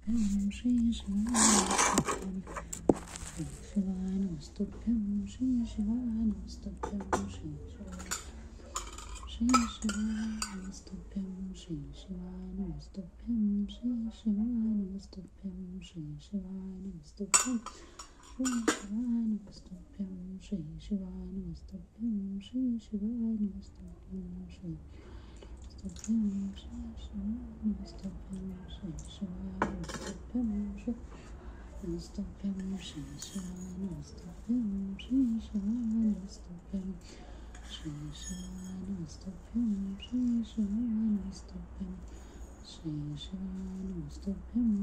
Shri Shivaya Namastuभ्यं Shri Shivaya Namastuभ्यं Shri Shivaya Namastuभ्यं Shri Shivaya Namastuभ्यं Shri Shivaya Namastuभ्यं Shri Shivaya Namastuभ्यं Shri Shivaya Namastuभ्यं Shri Shivaya Namastuभ्यं Shri Shivaya Namastuभ्यं Shri Shri Shivaya Namastuभ्यं Shri Shivaya Namastuभ्यं Shri Shivaya Namastuभ्यं Shri Shivaya Namastuभ्यं Shri Shivaya Namastuभ्यं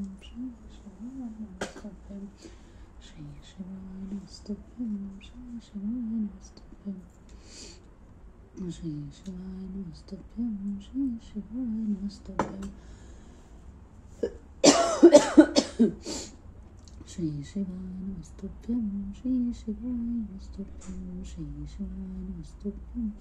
Shri Shivaya Namastuभ्यं Shri Shivaya Namastuभ्यं Shri Shivaya Namastuभ्yं Shri Shivaya Namastuभ्yं Shri Shivaya Namastuभ्यं Shri Shivaya Namastuभ्yं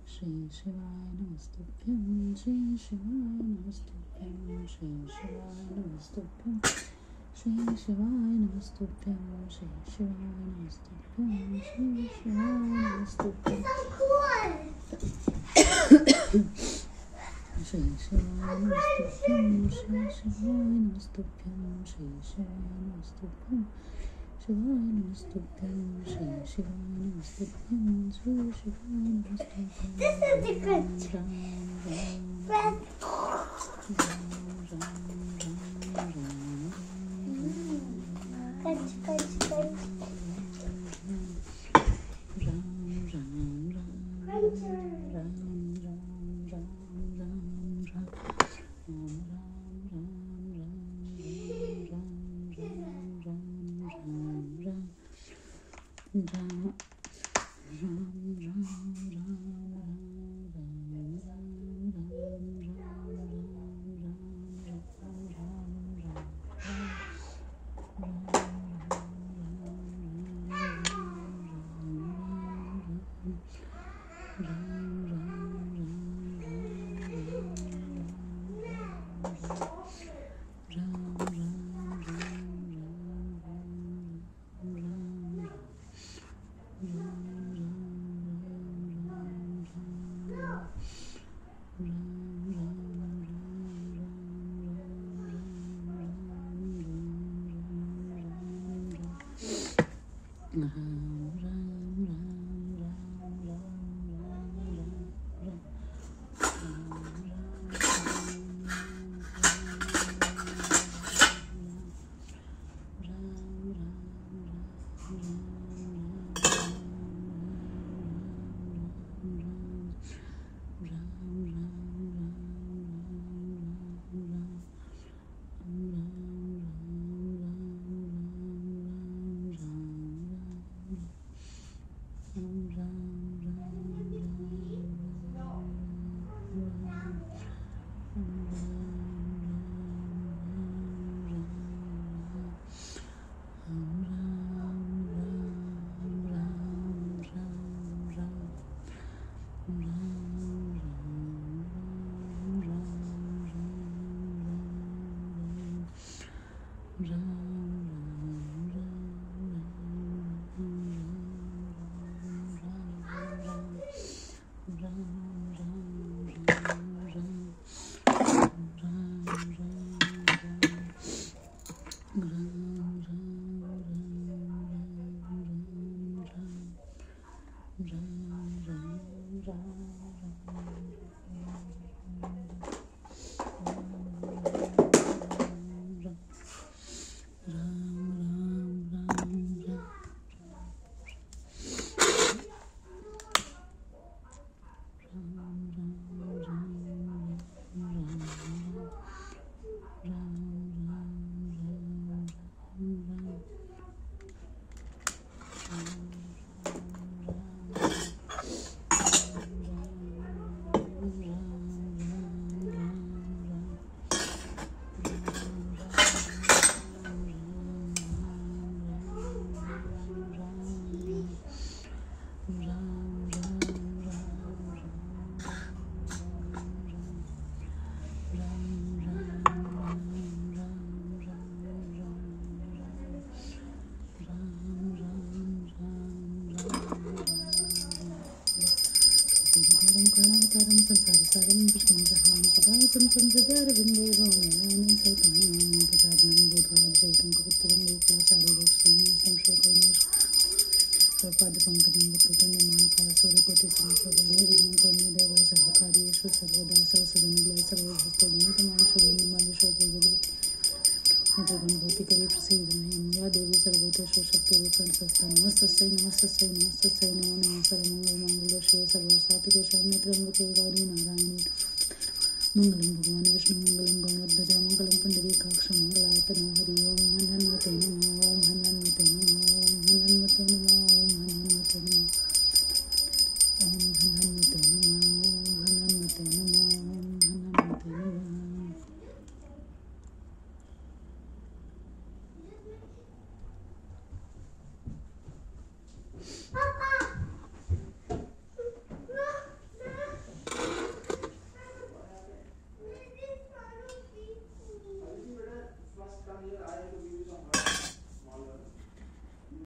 Shri Shivaya Namastuभ्yं Shri Shivaya Namastuभ्yं Shri Shivaya Namastuभ्yं Shri Shivaya Namastuभ्yं Shri Shivaya Namastuभ्yं Shri Shivaya Namastuभ्yं Shri Shivaya Namastuभ्यं Shri Shivaya Namastuभ्yं Shri Shivaya Namastuभ्yं Shivaya Namastuभ्yं Shri Shivaya Namastuभ्yं Shri Shivaya Namastuभ्yं सारसारं पुष्पं सहां सदा वसन्तं हृदयारविन्दे भौम्यानि सैतानि प्रसादनं भूतवादिशयितं पवित्रं वेदाचार्यलोकसंन्यासं श्रोत्रैनाशपादपङ्कजं वक्रतुण्डं महाकाय सूर्यकोटिसमप्रभा निर्विघ्नं कुरु मे देव सर्वकार्येषु सर्वदा सर्वसदनिलय सर्वभूतस्थैर्यं शोभनिर्माल्यशोभे भूतिकरी प्रसीद या देवी सर्वभूतेषु शक्तिरूपेण संस्था नमस्तस्यै नमस्तस्यै नमस्तस्यै नमो नमः सर्वमङ्गलमाङ्गल्ये शिवे सर्वार्थसाधिके शरण्ये त्र्यम्बके गौरी नारायणी मंगलम भगवान विष्णु मंगलम गणध्वज मंगलम पुंडरीकाक्ष मंगलायतनो हरि ओम हनुमते नमः ओम हनुमते नमः ओम हनुमते नमः